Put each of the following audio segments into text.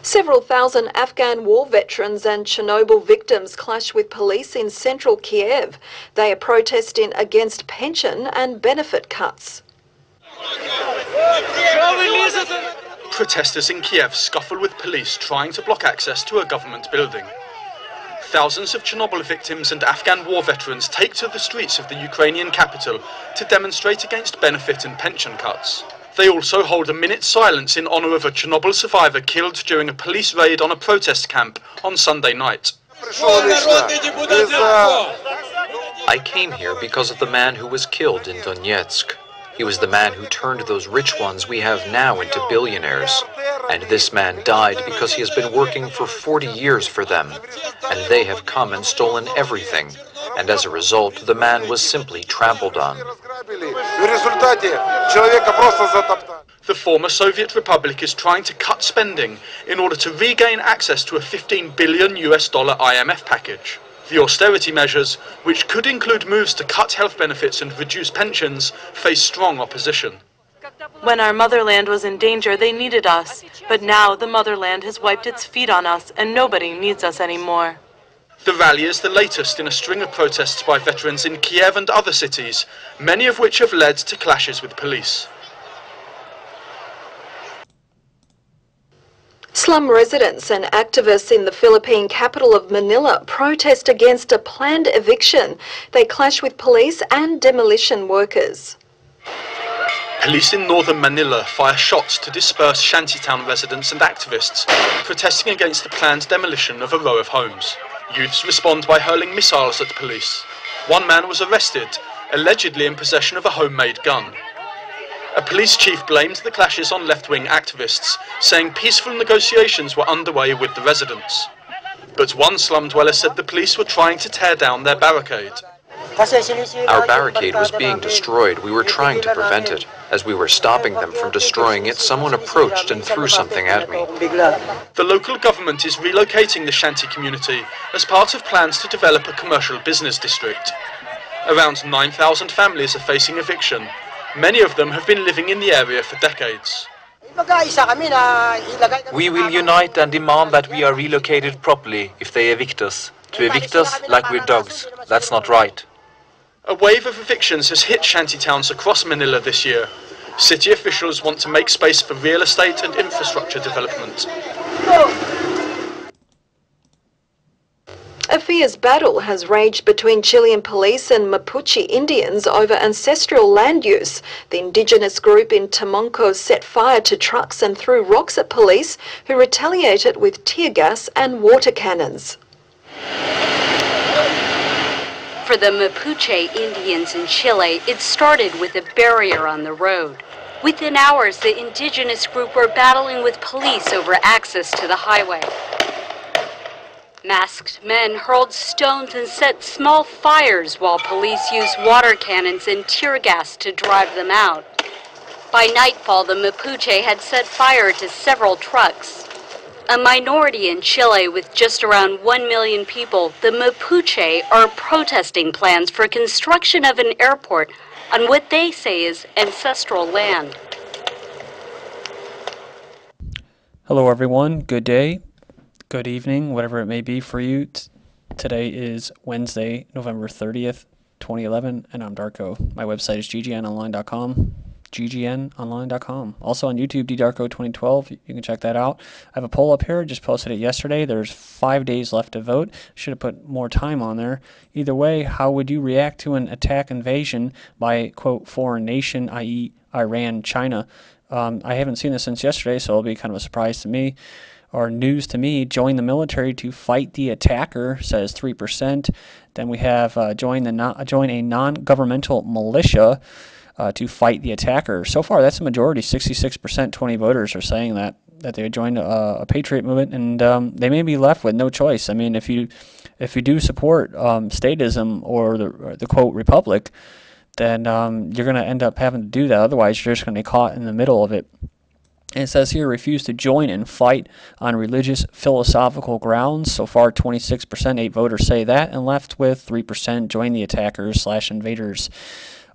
Several thousand Afghan war veterans and Chernobyl victims clash with police in central Kiev. They are protesting against pension and benefit cuts. Protesters in Kiev scuffle with police trying to block access to a government building. Thousands of Chernobyl victims and Afghan war veterans take to the streets of the Ukrainian capital to demonstrate against benefit and pension cuts. They also hold a minute's silence in honour of a Chernobyl survivor killed during a police raid on a protest camp on Sunday night. I came here because of the man who was killed in Donetsk. He was the man who turned those rich ones we have now into billionaires. And this man died because he has been working for 40 years for them. And they have come and stolen everything. And as a result, the man was simply trampled on. The former Soviet Republic is trying to cut spending in order to regain access to a $15 billion IMF package. The austerity measures, which could include moves to cut health benefits and reduce pensions, face strong opposition. When our motherland was in danger, they needed us. But now the motherland has wiped its feet on us, and nobody needs us anymore. The rally is the latest in a string of protests by veterans in Kiev and other cities, many of which have led to clashes with police. Slum residents and activists in the Philippine capital of Manila protest against a planned eviction. They clash with police and demolition workers. Police in northern Manila fire shots to disperse shantytown residents and activists protesting against the planned demolition of a row of homes. Youths respond by hurling missiles at police. One man was arrested, allegedly in possession of a homemade gun. A police chief blamed the clashes on left-wing activists, saying peaceful negotiations were underway with the residents. But one slum dweller said the police were trying to tear down their barricade. Our barricade was being destroyed. We were trying to prevent it. As we were stopping them from destroying it, someone approached and threw something at me. The local government is relocating the shanty community as part of plans to develop a commercial business district. Around 9,000 families are facing eviction. Many of them have been living in the area for decades. We will unite and demand that we are relocated properly if they evict us. To evict us like we're dogs, that's not right. A wave of evictions has hit shantytowns across Manila this year. City officials want to make space for real estate and infrastructure development. A fierce battle has raged between Chilean police and Mapuche Indians over ancestral land use. The Indigenous group in Tamonco set fire to trucks and threw rocks at police, who retaliated with tear gas and water cannons. For the Mapuche Indians in Chile, it started with a barrier on the road. Within hours, the indigenous group were battling with police over access to the highway. Masked men hurled stones and set small fires while police used water cannons and tear gas to drive them out. By nightfall, the Mapuche had set fire to several trucks. A minority in Chile with just around 1 million people, the Mapuche are protesting plans for construction of an airport on what they say is ancestral land. Hello everyone, good day, good evening, whatever it may be for you. Today is Wednesday, November 30th, 2011, and I'm Darko. My website is ggnonline.com. GGNonline.com. Also on YouTube, DDarko2012. You can check that out. I have a poll up here. Just posted it yesterday. There's 5 days left to vote. Should have put more time on there. Either way, how would you react to an attack invasion by, quote, foreign nation, i.e. Iran, China? I haven't seen this since yesterday, so it'll be kind of a surprise to me. Or news to me. Join the military to fight the attacker, says 3%. Then we have join a non-governmental militia to fight the attacker. So far, that's a majority. 66%, 20 voters are saying that they would join a patriot movement, and they may be left with no choice. I mean, if you do support statism or the quote republic, then you're going to end up having to do that. Otherwise, you're just going to be caught in the middle of it. And it says here, refuse to join and fight on religious, philosophical grounds. So far, 26%, 8 voters say that, and left with 3% join the attackers / invaders.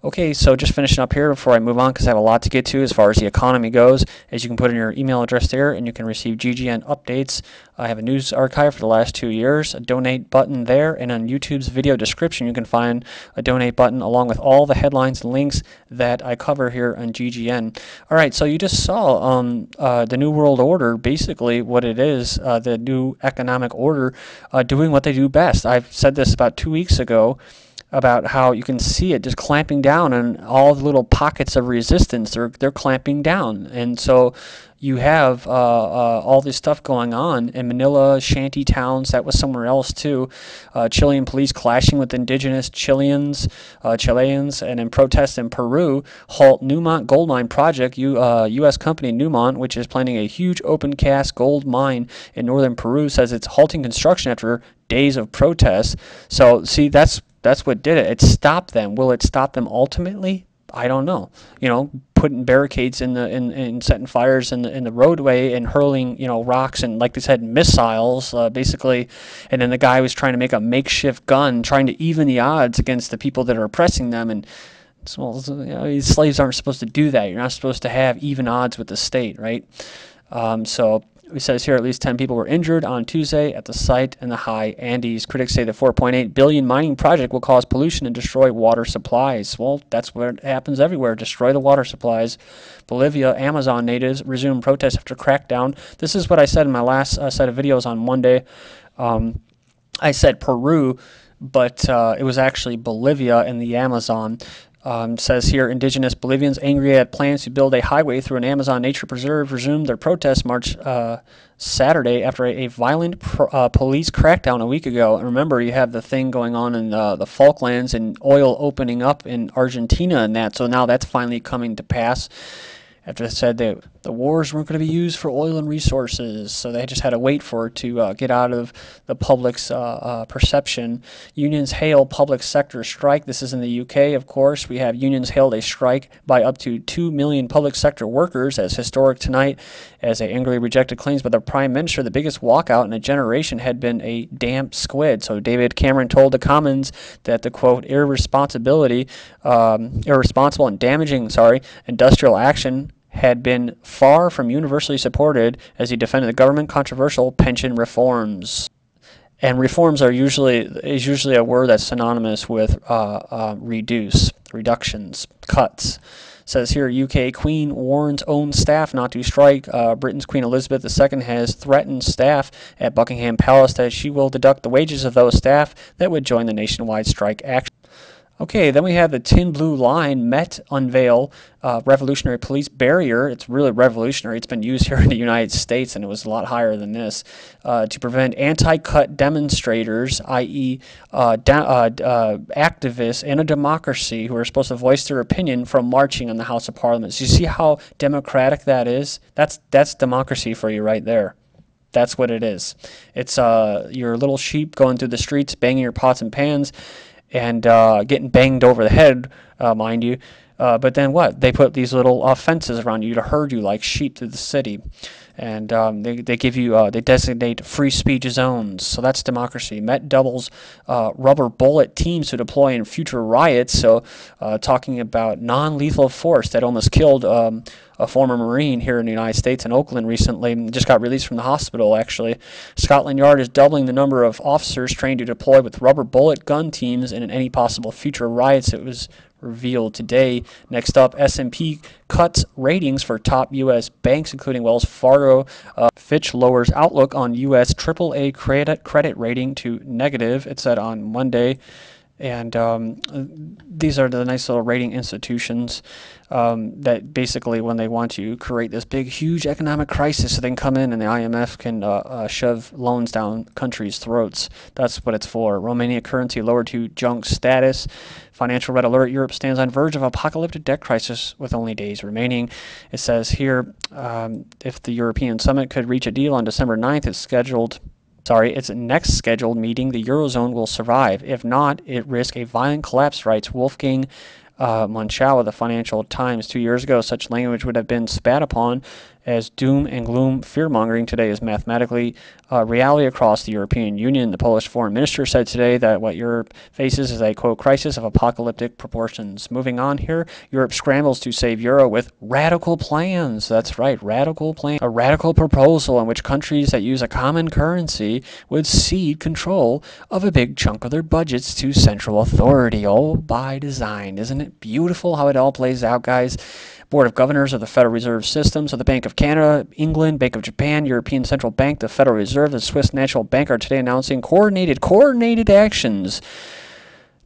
Okay, so just finishing up here before I move on, because I have a lot to get to as far as the economy goes. As you can put in your email address there, and you can receive GGN updates. I have a news archive for the last 2 years, a donate button there, and on YouTube's video description you can find a donate button along with all the headlines and links that I cover here on GGN. All right, so you just saw the New World Order, basically what it is, the new economic order, doing what they do best. I've said this about 2 weeks ago, about how you can see it just clamping down on all the little pockets of resistance. They're clamping down, and so you have all this stuff going on in Manila, shanty towns. That was somewhere else too. Chilean police clashing with indigenous Chileans, and in protests in Peru, halt Newmont gold mine project. U.S. company Newmont, which is planning a huge open cast gold mine in northern Peru, says it's halting construction after days of protests. So see, that's what did it. It stopped them. Will it stop them ultimately? I don't know. You know, putting barricades in setting fires in the roadway and hurling, you know, rocks and, like they said, missiles, basically. And then the guy was trying to make a makeshift gun, trying to even the odds against the people that are oppressing them. And well, you know, slaves aren't supposed to do that. You're not supposed to have even odds with the state, right? So it says here at least 10 people were injured on Tuesday at the site in the high Andes. Critics say the $4.8 billion mining project will cause pollution and destroy water supplies. Well, that's what happens everywhere. Destroy the water supplies. Bolivia, Amazon natives resume protests after crackdown. This is what I said in my last set of videos on Monday. I said Peru, but it was actually Bolivia and the Amazon. Says here, indigenous Bolivians angry at plans to build a highway through an Amazon nature preserve resumed their protest march Saturday after a violent police crackdown a week ago. And remember, you have the thing going on in the Falklands and oil opening up in Argentina and that. So now that's finally coming to pass. After they said that the wars weren't going to be used for oil and resources, so they just had to wait for it to get out of the public's perception. Unions hail public sector strike. This is in the UK, of course. We have unions hailed a strike by up to 2 million public sector workers as historic tonight, as they angrily rejected claims by the Prime Minister the biggest walkout in a generation had been a damp squid. So David Cameron told the Commons that the, quote, irresponsible and damaging, industrial action had been far from universally supported as he defended the government controversial pension reforms. And reforms is usually a word that's synonymous with reductions, cuts. Says here, UK Queen warns own staff not to strike. Britain's Queen Elizabeth II has threatened staff at Buckingham Palace that she will deduct the wages of those staff that would join the nationwide strike action. Okay, then we have the Tin Blue Line Met unveil revolutionary police barrier. It's really revolutionary. It's been used here in the United States, and it was a lot higher than this, to prevent anti-cut demonstrators, i.e. activists in a democracy who are supposed to voice their opinion from marching in the House of Parliament. So you see how democratic that is? That's democracy for you right there. That's what it is. It's your little sheep going through the streets, banging your pots and pans, and getting banged over the head, mind you. But then what? They put these little fences around you to herd you like sheep through the city. And they give you, they designate free speech zones. So that's democracy. Met doubles rubber bullet teams to deploy in future riots. So talking about non-lethal force that almost killed a former Marine here in the United States in Oakland recently. Just got released from the hospital, actually. Scotland Yard is doubling the number of officers trained to deploy with rubber bullet gun teams in any possible future riots. It was revealed today. Next up, S&P cuts ratings for top U.S. banks, including Wells Fargo. Fitch lowers outlook on U.S. AAA credit rating to negative, it said on Monday. And these are the nice little rating institutions that basically, when they want to create this big, huge economic crisis, so they can come in and the IMF can shove loans down countries' throats. That's what it's for. Romania currency lowered to junk status. Financial red alert. Europe stands on verge of apocalyptic debt crisis with only days remaining. It says here, if the European Summit could reach a deal on December 9th, its next scheduled meeting, the Eurozone will survive. If not, it risks a violent collapse, writes Wolfgang Munchau of the Financial Times. 2 years ago, such language would have been spat upon as doom and gloom fear-mongering today is mathematically reality across the European Union. The Polish foreign minister said today that what Europe faces is a, quote, crisis of apocalyptic proportions. Moving on here, Europe scrambles to save euro with radical plans. That's right, radical plan. A radical proposal in which countries that use a common currency would cede control of a big chunk of their budgets to central authority, all by design. Isn't it beautiful how it all plays out, guys? Board of Governors of the Federal Reserve System, so the Bank of Canada, England, Bank of Japan, European Central Bank, the Federal Reserve, the Swiss National Bank are today announcing coordinated actions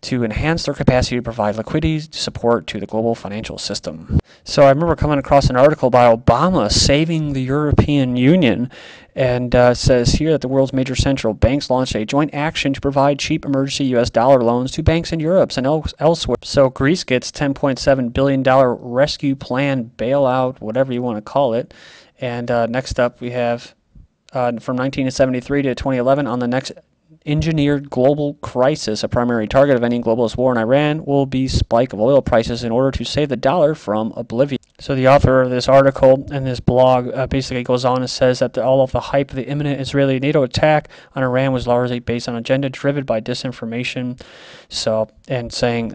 to enhance their capacity to provide liquidity support to the global financial system. So I remember coming across an article by Obama saving the European Union, and says here that the world's major central banks launched a joint action to provide cheap emergency U.S. dollar loans to banks in Europe and elsewhere. So Greece gets $10.7 billion rescue plan, bailout, whatever you want to call it. And next up we have from 1973 to 2011 on the next engineered global crisis. A primary target of any globalist war in Iran will be spike of oil prices in order to save the dollar from oblivion. So the author of this article and this blog basically goes on and says that all of the hype of the imminent Israeli NATO attack on Iran was largely based on agenda driven by disinformation. So, and saying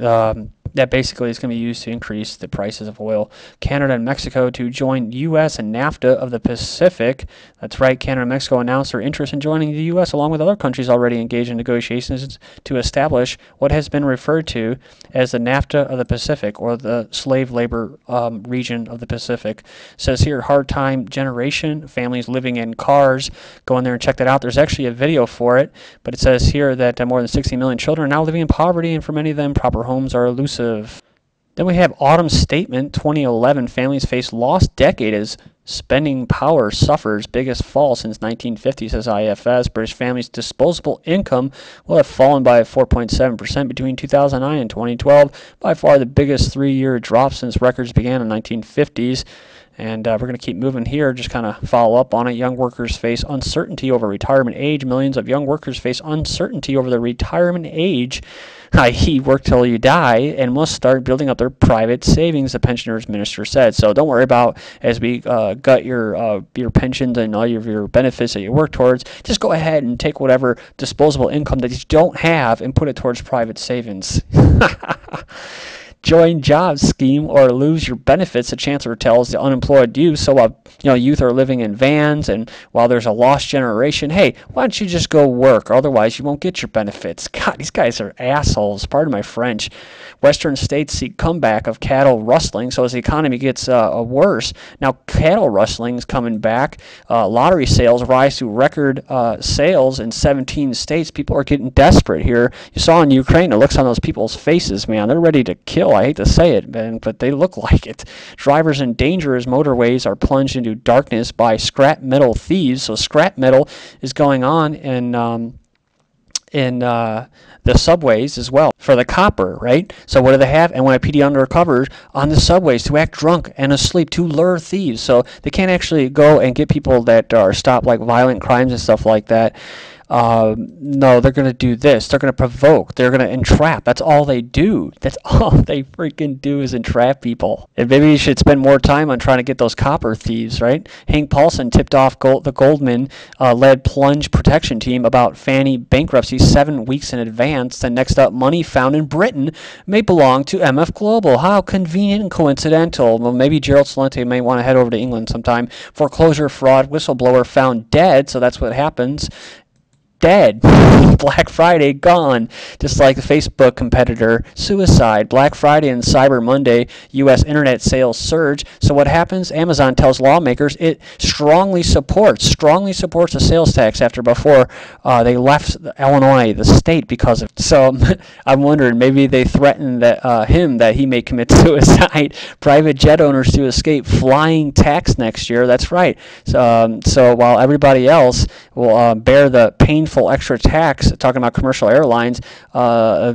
that basically is going to be used to increase the prices of oil. Canada and Mexico to join U.S. and NAFTA of the Pacific. That's right, Canada and Mexico announced their interest in joining the U.S. along with other countries already engaged in negotiations to establish what has been referred to as the NAFTA of the Pacific, or the slave labor region of the Pacific. It says here, hard time generation, families living in cars. Go in there and check that out. There's actually a video for it, but it says here that more than 60 million children are now living in poverty, and for many of them, proper homes are elusive. Then we have Autumn Statement 2011. Families face lost decade as spending power suffers biggest fall since 1950, says IFS. British families' disposable income will have fallen by 4.7% between 2009 and 2012, by far the biggest 3-year drop since records began in the 1950s. And we're going to keep moving here, just kind of follow up on it. Young workers face uncertainty over retirement age. Millions of young workers face uncertainty over the retirement age, i.e. work till you die, and must start building up their private savings, the pensioners minister said. So don't worry about, as we gut your pensions and all your benefits that you work towards, just go ahead and take whatever disposable income that you don't have and put it towards private savings. Join jobs scheme or lose your benefits, the chancellor tells the unemployed youth. So while youth are living in vans, and while there's a lost generation, hey, why don't you just go work? Or otherwise you won't get your benefits. God, these guys are assholes. Pardon my French. Western states seek comeback of cattle rustling. So as the economy gets worse, now cattle rustling is coming back. Lottery sales rise to record sales in 17 states. People are getting desperate here. You saw in Ukraine, it looks on those people's faces, man. They're ready to kill. I hate to say it, man, but they look like it. Drivers in danger as motorways are plunged into darkness by scrap metal thieves. So scrap metal is going on in the subways as well for the copper, right? So what do they have? NYPD undercover on the subways to act drunk and asleep to lure thieves. So they can't actually go and get people that are stopped like violent crimes and stuff like that. No, they're going to do this. They're going to provoke. They're going to entrap. That's all they do. That's all they freaking do is entrap people. And maybe you should spend more time on trying to get those copper thieves, right? Hank Paulson tipped off the Goldman-led plunge protection team about Fannie bankruptcy 7 weeks in advance. Then next up, money found in Britain may belong to MF Global. How convenient and coincidental. Well, maybe Gerald Celente may want to head over to England sometime. Foreclosure fraud whistleblower found dead, so that's what happens. Dead. Black Friday gone. Just like the Facebook competitor. Suicide. Black Friday and Cyber Monday. U.S. internet sales surge. So what happens? Amazon tells lawmakers it strongly supports a sales tax after before they left Illinois, the state, because of it. So I'm wondering, maybe they threaten that him that he may commit suicide. Private jet owners to escape flying tax next year. That's right. So while everybody else will bear the painful extra tax, talking about commercial airlines,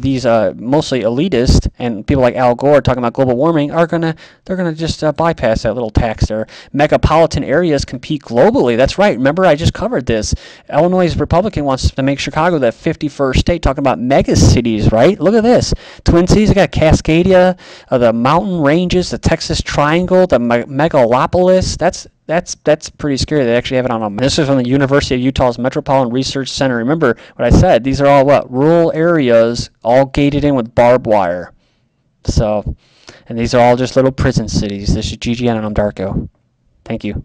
these mostly elitist and people like Al Gore talking about global warming they're gonna just bypass that little tax there. Megapolitan areas compete globally. That's right. Remember, I just covered this. Illinois Republican wants to make Chicago the 51st state, talking about mega cities, right? Look at this. Twin Cities, I got Cascadia, the mountain ranges, the Texas Triangle, the megalopolis. that's pretty scary. They actually have it on a. This is from the University of Utah's Metropolitan Research Center. Remember what I said? These are all what? Rural areas, all gated in with barbed wire. So, and these are all just little prison cities. This is GGN, and I'm Darko. Thank you.